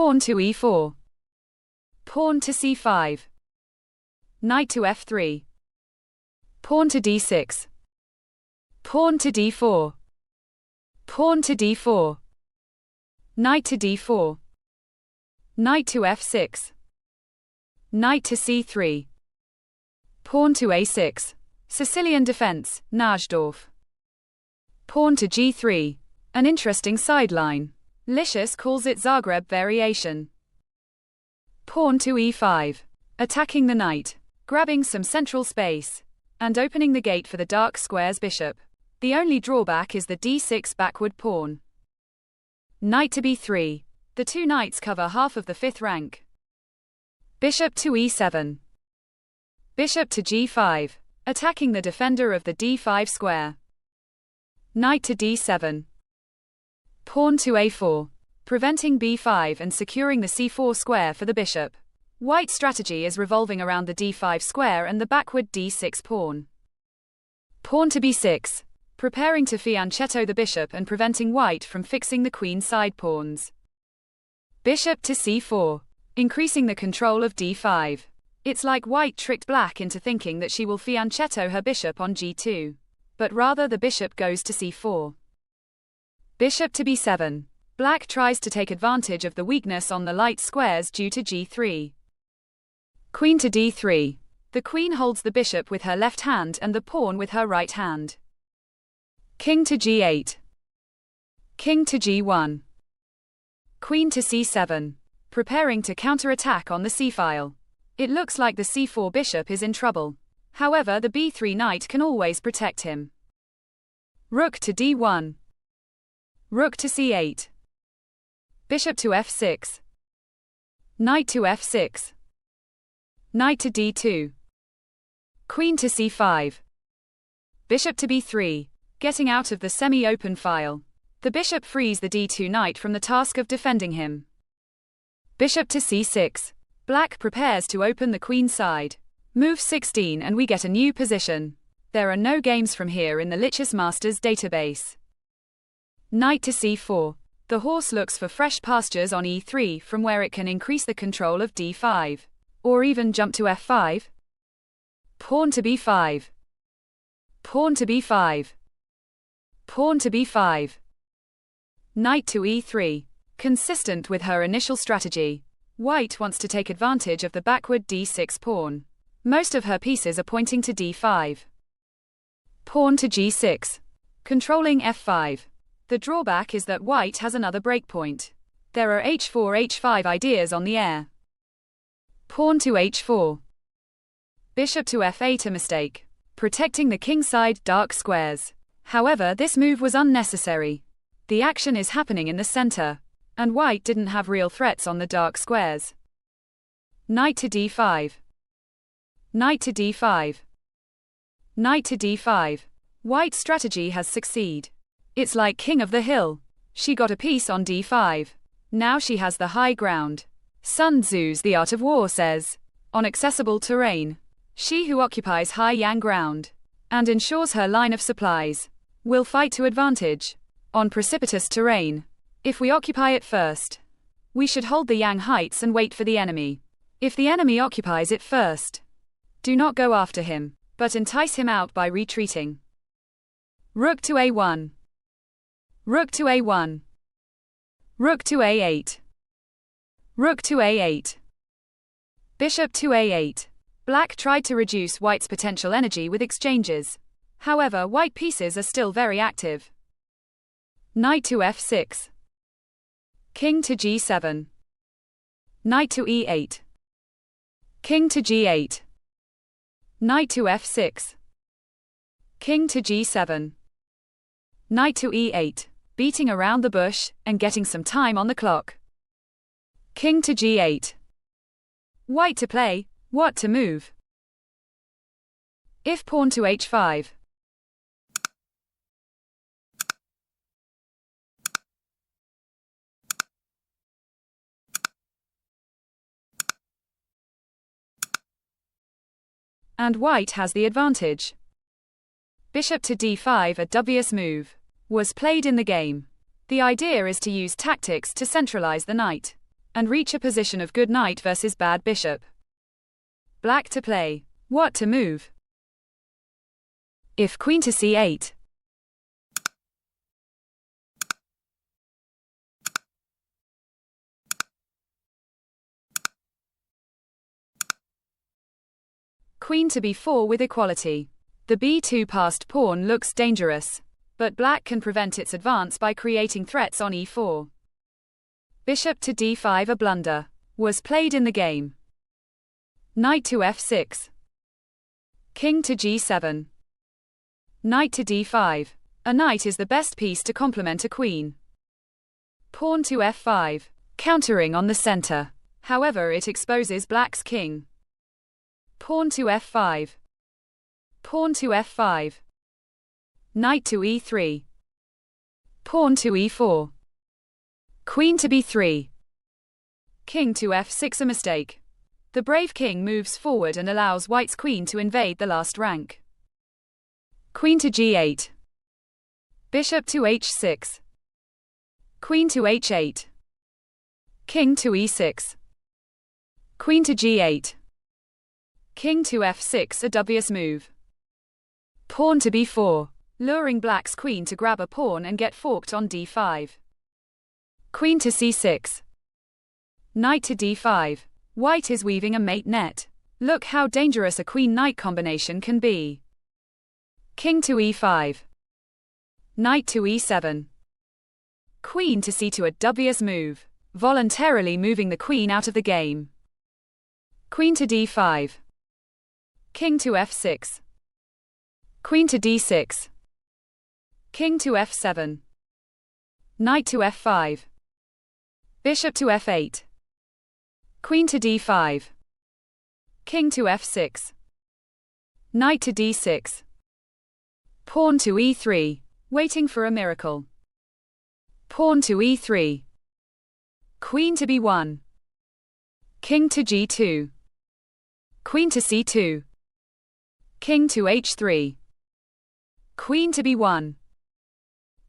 Pawn to e4. Pawn to c5. Knight to f3. Pawn to d6. Pawn to d4. Pawn to d4. Knight to d4. Knight to f6. Knight to c3. Pawn to a6. Sicilian defense, Najdorf. Pawn to g3. An interesting sideline. Licious calls it Zagreb variation. Pawn to e5. Attacking the knight, grabbing some central space, and opening the gate for the dark square's bishop. The only drawback is the d6 backward pawn. Knight to b3. The two knights cover half of the fifth rank. Bishop to e7. Bishop to g5. Attacking the defender of the d5 square. Knight to d7. Pawn to a4. Preventing b5 and securing the c4 square for the bishop. White's strategy is revolving around the d5 square and the backward d6 pawn. Pawn to b6. Preparing to fianchetto the bishop and preventing white from fixing the queen side pawns. Bishop to c4. Increasing the control of d5. It's like white tricked black into thinking that she will fianchetto her bishop on g2. But rather the bishop goes to c4. Bishop to b7. Black tries to take advantage of the weakness on the light squares due to g3. Queen to d3. The queen holds the bishop with her left hand and the pawn with her right hand. King to g8. King to g1. Queen to c7. Preparing to counterattack on the c-file. It looks like the c4 bishop is in trouble. However, the b3 knight can always protect him. Rook to d1. Rook to c8. Bishop to f6. Knight to f6. Knight to d2. Queen to c5. Bishop to b3. Getting out of the semi-open file. The bishop frees the d2 knight from the task of defending him. Bishop to c6. Black prepares to open the queen side. Move 16 and we get a new position. There are no games from here in the Lichess Masters database. Knight to c4. The horse looks for fresh pastures on e3 from where it can increase the control of d5. Or even jump to f5. Pawn to b5. Pawn to b5. Pawn to b5. Knight to e3. Consistent with her initial strategy. White wants to take advantage of the backward d6 pawn. Most of her pieces are pointing to d5. Pawn to g6. Controlling f5. The drawback is that white has another breakpoint. There are h4-h5 ideas on the air. Pawn to h4. Bishop to f8 a mistake. Protecting the kingside dark squares. However, this move was unnecessary. The action is happening in the center, and white didn't have real threats on the dark squares. Knight to d5. Knight to d5. Knight to d5. White's strategy has succeeded. It's like king of the hill. She got a piece on d5. Now she has the high ground. Sun Tzu's The Art of War says, on accessible terrain, she who occupies high yang ground and ensures her line of supplies will fight to advantage. On precipitous terrain, if we occupy it first, we should hold the yang heights and wait for the enemy. If the enemy occupies it first, do not go after him, but entice him out by retreating. Rook to a1. Rook to a1. Rook to a8. Rook to a8. Bishop to a8. Black tried to reduce white's potential energy with exchanges. However, white pieces are still very active. Knight to f6. King to g7. Knight to e8. King to g8. Knight to f6. King to g7. Knight to e8. Beating around the bush and getting some time on the clock. King to g8. White to play, what to move? If pawn to h5. And white has the advantage. Bishop to d5, a dubious move, was played in the game. The idea is to use tactics to centralize the knight. and reach a position of good knight versus bad bishop. Black to play. What to move? If queen to c8. Queen to b4 with equality. The b2 passed pawn looks dangerous, but black can prevent its advance by creating threats on e4. Bishop to d5, a blunder was played in the game. Knight to f6. King to g7. Knight to d5. A knight is the best piece to complement a queen. Pawn to f5, countering on the center. However, it exposes black's king. Pawn to f5. Pawn to f5. Knight to e3. Pawn to e4. Queen to b3. King to f6, a mistake. The brave king moves forward and allows white's queen to invade the last rank. Queen to g8. Bishop to h6. Queen to h8. King to e6. Queen to g8. King to f6, a dubious move. Pawn to b4, luring black's queen to grab a pawn and get forked on d5. Queen to c6. Knight to d5. White is weaving a mate net. Look how dangerous a queen-knight combination can be. King to e5. Knight to e7. Queen to c2, a dubious move, voluntarily moving the queen out of the game. Queen to d5. King to f6. Queen to d6. King to f7. Knight to f5. Bishop to f8. Queen to d5. King to f6. Knight to d6. Pawn to e3, waiting for a miracle. Pawn to e3. Queen to b1. King to g2. Queen to c2. King to h3. Queen to b1.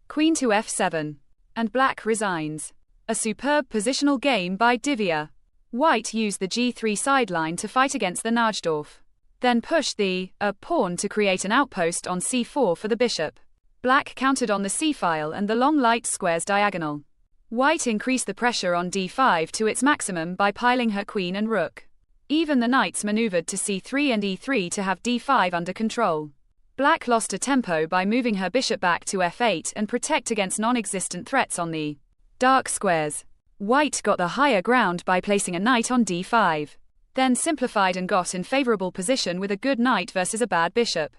Queen to f7. And black resigns. A superb positional game by Divya. White used the g3 sideline to fight against the Najdorf. Then pushed the pawn to create an outpost on c4 for the bishop. Black countered on the c-file and the long light square's diagonal. White increased the pressure on d5 to its maximum by piling her queen and rook. Even the knights maneuvered to c3 and e3 to have d5 under control. Black lost a tempo by moving her bishop back to f8 and protect against non-existent threats on the dark squares. White got the higher ground by placing a knight on d5. Then simplified and got in favorable position with a good knight versus a bad bishop.